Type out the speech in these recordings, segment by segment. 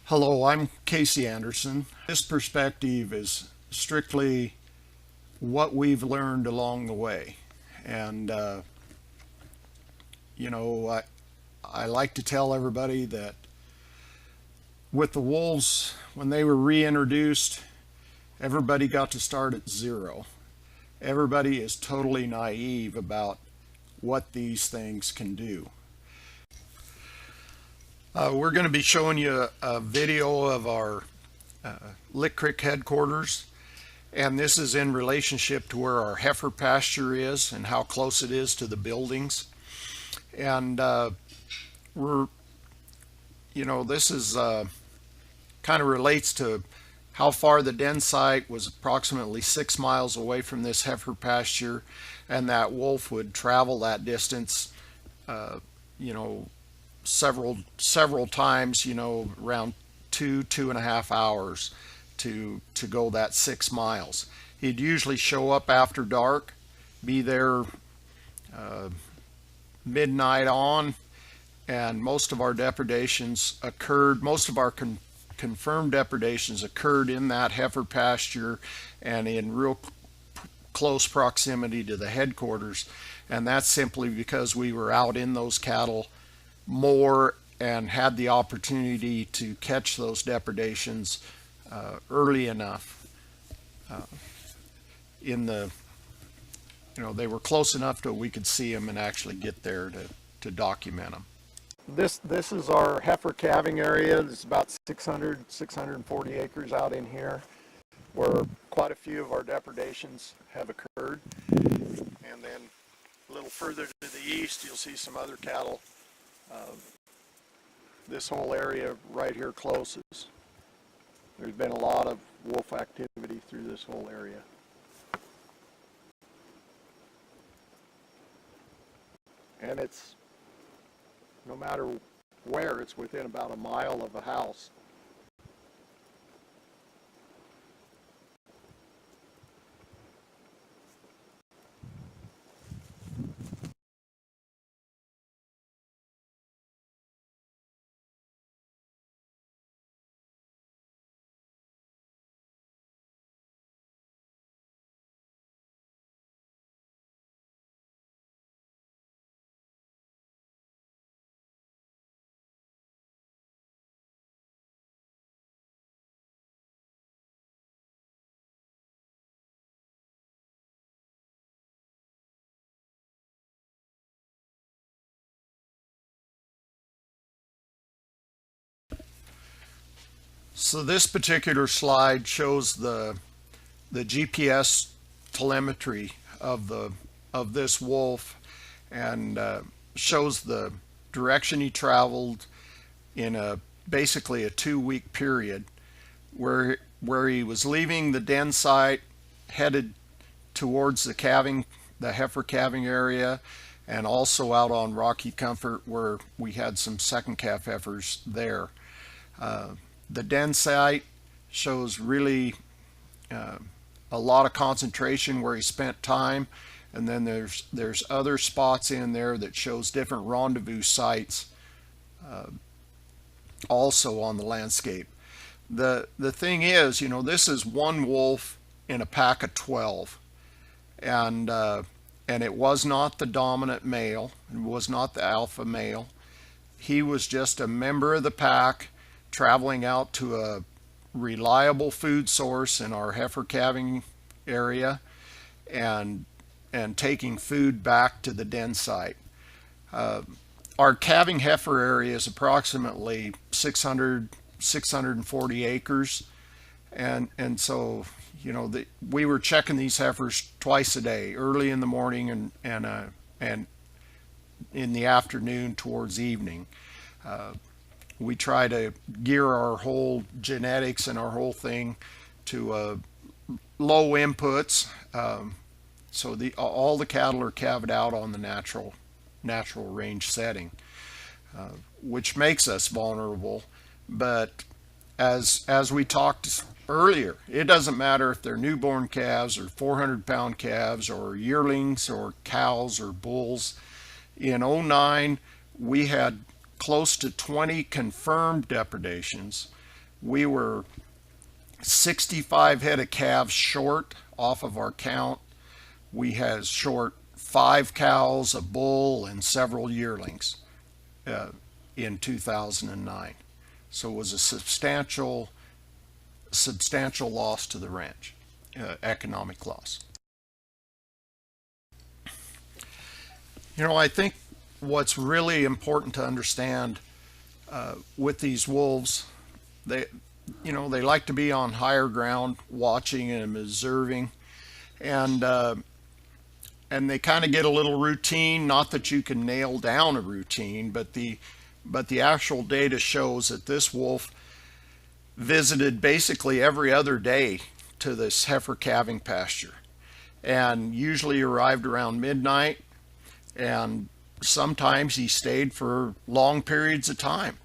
Hello, I'm Casey Anderson. This perspective is strictly what we've learned along the way. And, you know, I like to tell everybody that with the wolves, when they were reintroduced, everybody got to start at zero. Everybody is totally naive about what these things can do. We're going to be showing you a video of our Lick Creek headquarters, and this is in relationship to where our heifer pasture is and how close it is to the buildings. And this is kind of relates to how far the den site was approximately 6 miles away from this heifer pasture, and that wolf would travel that distance, you know, several times, around 2.5 hours to go that 6 miles. He'd usually show up after dark, be there midnight on, and most of our depredations occurred, most of our confirmed depredations occurred in that heifer pasture and in real close proximity to the headquarters. And that's simply because we were out in those cattle more and had the opportunity to catch those depredations early enough they were close enough to we could see them and actually get there to document them. This is our heifer calving area. There's about 640 acres out in here where quite a few of our depredations have occurred. And then a little further to the east, you'll see some other cattle. This whole area right here closest. There's been a lot of wolf activity through this whole area. And it's, no matter where, it's within about a mile of a house. So this particular slide shows the GPS telemetry of this wolf, and shows the direction he traveled in basically a 2-week period, where he was leaving the den site, headed towards the heifer calving area, and also out on Rocky Comfort where we had some second calf heifers there. The den site shows really a lot of concentration where he spent time, and then there's other spots in there that shows different rendezvous sites also on the landscape. The thing is, this is one wolf in a pack of 12, and it was not the dominant male, it was not the alpha male. He was just a member of the pack traveling out to a reliable food source in our heifer calving area and taking food back to the den site. Our calving heifer area is approximately 640 acres, and so we were checking these heifers twice a day, early in the morning and in the afternoon towards evening. We try to gear our whole genetics and our whole thing to low inputs, so all the cattle are calved out on the natural range setting, which makes us vulnerable. But as we talked earlier, it doesn't matter if they're newborn calves or 400-pound calves or yearlings or cows or bulls. In '09, we had close to 20 confirmed depredations, we were 65 head of calves short off of our count. We had short 5 cows, a bull, and several yearlings uh, in 2009. So it was a substantial loss to the ranch, economic loss. I think what's really important to understand with these wolves, they they like to be on higher ground, watching and observing, and and they kind of get a little routine. Not that you can nail down a routine, but the actual data shows that this wolf visited basically every other day to this heifer calving pasture, and usually arrived around midnight, and sometimes he stayed for long periods of time.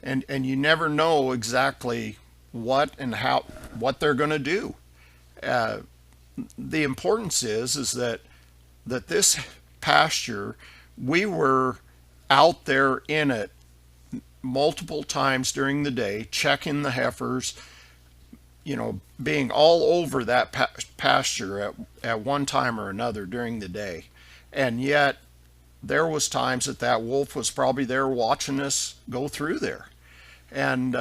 And you never know exactly what they're going to do. Uh, the importance is that this pasture, we were out there in it multiple times during the day, checking the heifers, being all over that pasture at one time or another during the day. And yet there was times that wolf was probably there watching us go through there, and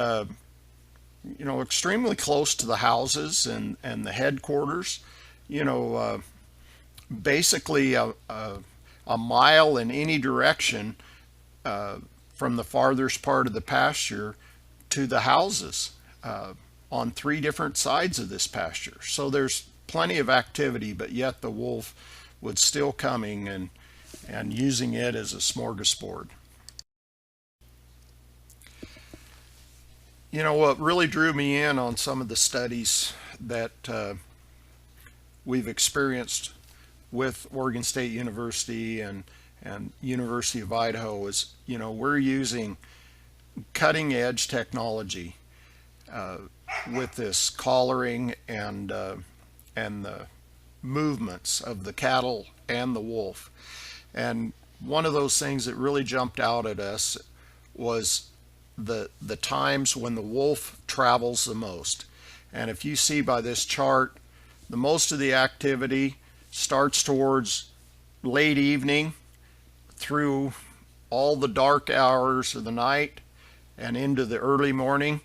extremely close to the houses and the headquarters, basically a mile in any direction from the farthest part of the pasture to the houses on 3 different sides of this pasture. So there's plenty of activity, but yet the wolf was still coming and using it as a smorgasbord. What really drew me in on some of the studies that we've experienced with Oregon State University and University of Idaho is, we're using cutting edge technology with this collaring and the movements of the cattle and the wolf. And one of those things that really jumped out at us was the times when the wolf travels the most. And if you see by this chart, the most of the activity starts towards late evening through all the dark hours of the night and into the early morning.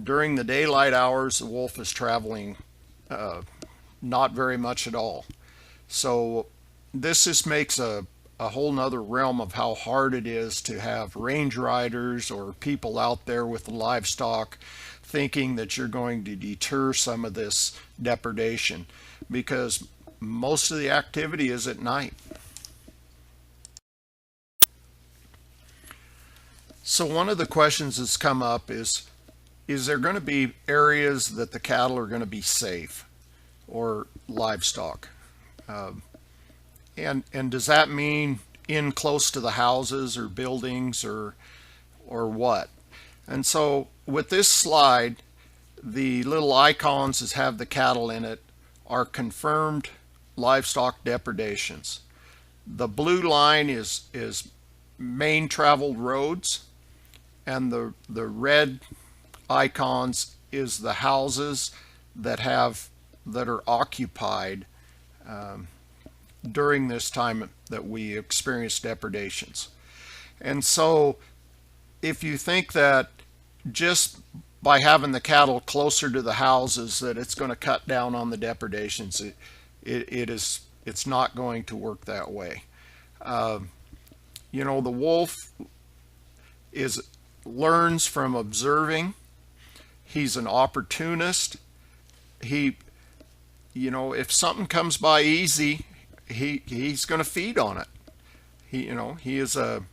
During the daylight hours, the wolf is traveling not very much at all. So this just makes a whole nother realm of how hard it is to have range riders or people out there with the livestock thinking that you're going to deter some of this depredation, because most of the activity is at night. So one of the questions that's come up is there going to be areas that the cattle are going to be safe, or livestock? And does that mean in close to the houses or buildings or what? And so with this slide, the little icons that have the cattle in it are confirmed livestock depredations. The blue line is main traveled roads, and the red icons is the houses that are occupied during this time that we experienced depredations. And so if you think that just by having the cattle closer to the houses that it's going to cut down on the depredations, it's not going to work that way. The wolf learns from observing. He's an opportunist. If something comes by easy, he's going to feed on it. He is a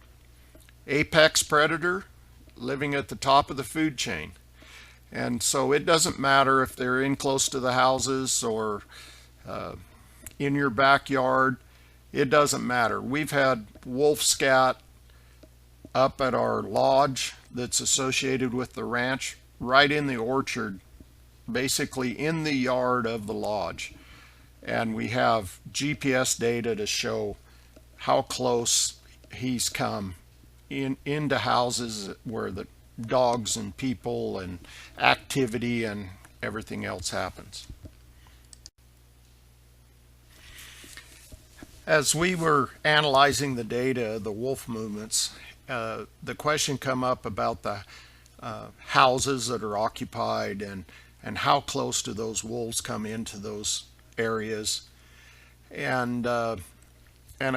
apex predator living at the top of the food chain. And so it doesn't matter if they're in close to the houses or in your backyard. It doesn't matter. We've had wolf scat up at our lodge that's associated with the ranch, right in the orchard, basically in the yard of the lodge. And we have GPS data to show how close he's come into houses where the dogs and people and activity and everything else happens. As we were analyzing the data, the wolf movements, the question come up about the houses that are occupied and how close do those wolves come into those areas. And of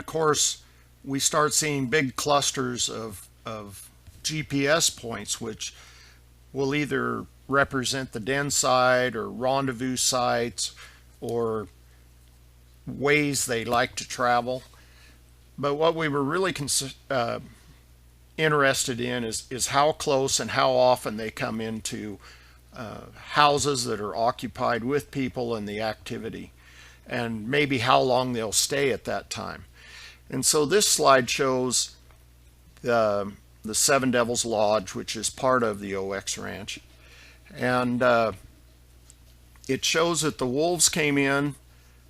course, we start seeing big clusters of GPS points, which will either represent the den site or rendezvous sites or ways they like to travel. But what we were really interested in is how close and how often they come into houses that are occupied with people and the activity, and maybe how long they'll stay at that time. And so this slide shows the Seven Devils Lodge, which is part of the OX Ranch. And it shows that the wolves came in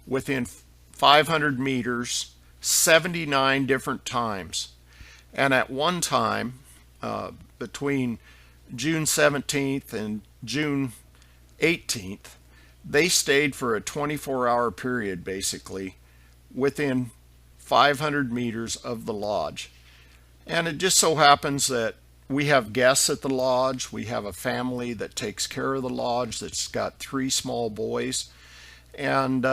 within 500 meters 79 different times. And at one time, between June 17th and June 18th, they stayed for a 24-hour period, basically, within 500 meters of the lodge. And it just so happens that we have guests at the lodge. We have a family that takes care of the lodge that's got 3 small boys. And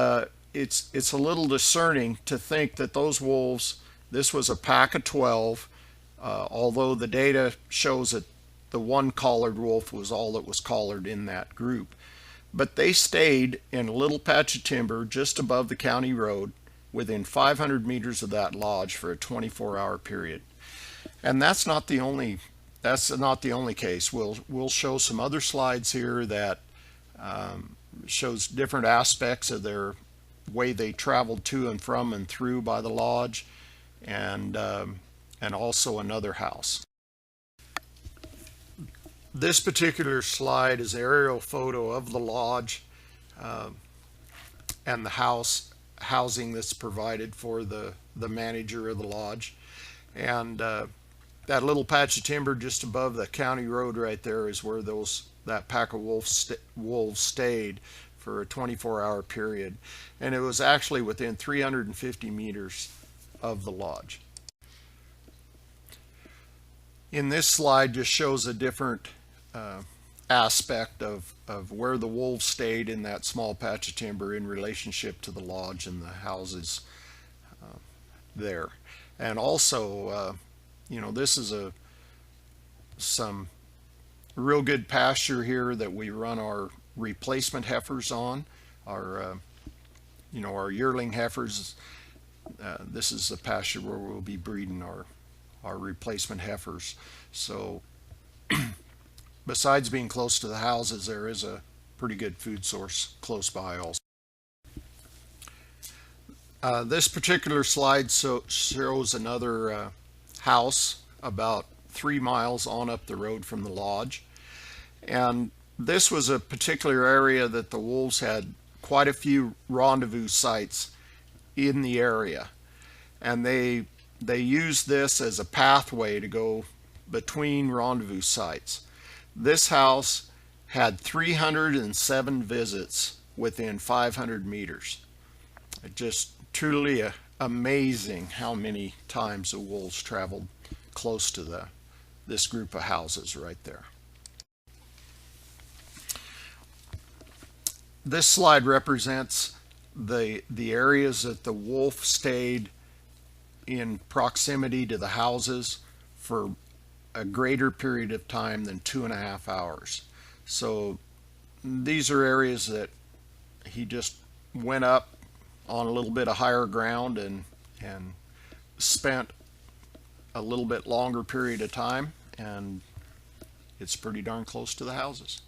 it's a little discerning to think that those wolves, this was a pack of 12, although the data shows that the one collared wolf was all that was collared in that group. But they stayed in a little patch of timber just above the county road within 500 meters of that lodge for a 24-hour period. And that's not the only case. We'll show some other slides here that shows different aspects of their way they traveled to and from and through by the lodge, and also another house. This particular slide is an aerial photo of the lodge and the housing that's provided for the manager of the lodge. And that little patch of timber just above the county road right there is where that pack of wolves stayed for a 24-hour period. And it was actually within 350 meters of the lodge. In this slide just shows a different aspect of where the wolves stayed in that small patch of timber in relationship to the lodge and the houses there. And also, this is some real good pasture here that we run our replacement heifers on, our yearling heifers. This is the pasture where we'll be breeding our replacement heifers. So besides being close to the houses, there is a pretty good food source close by also. This particular slide shows another house about 3 miles on up the road from the lodge. And this was a particular area that the wolves had quite a few rendezvous sites in the area. And they used this as a pathway to go between rendezvous sites. This house had 307 visits within 500 meters. It just truly amazing how many times the wolves traveled close to this group of houses right there. This slide represents the areas that the wolf stayed in proximity to the houses for a greater period of time than 2.5 hours. So these are areas that he just went up on a little bit of higher ground and spent a little bit longer period of time, and it's pretty darn close to the houses.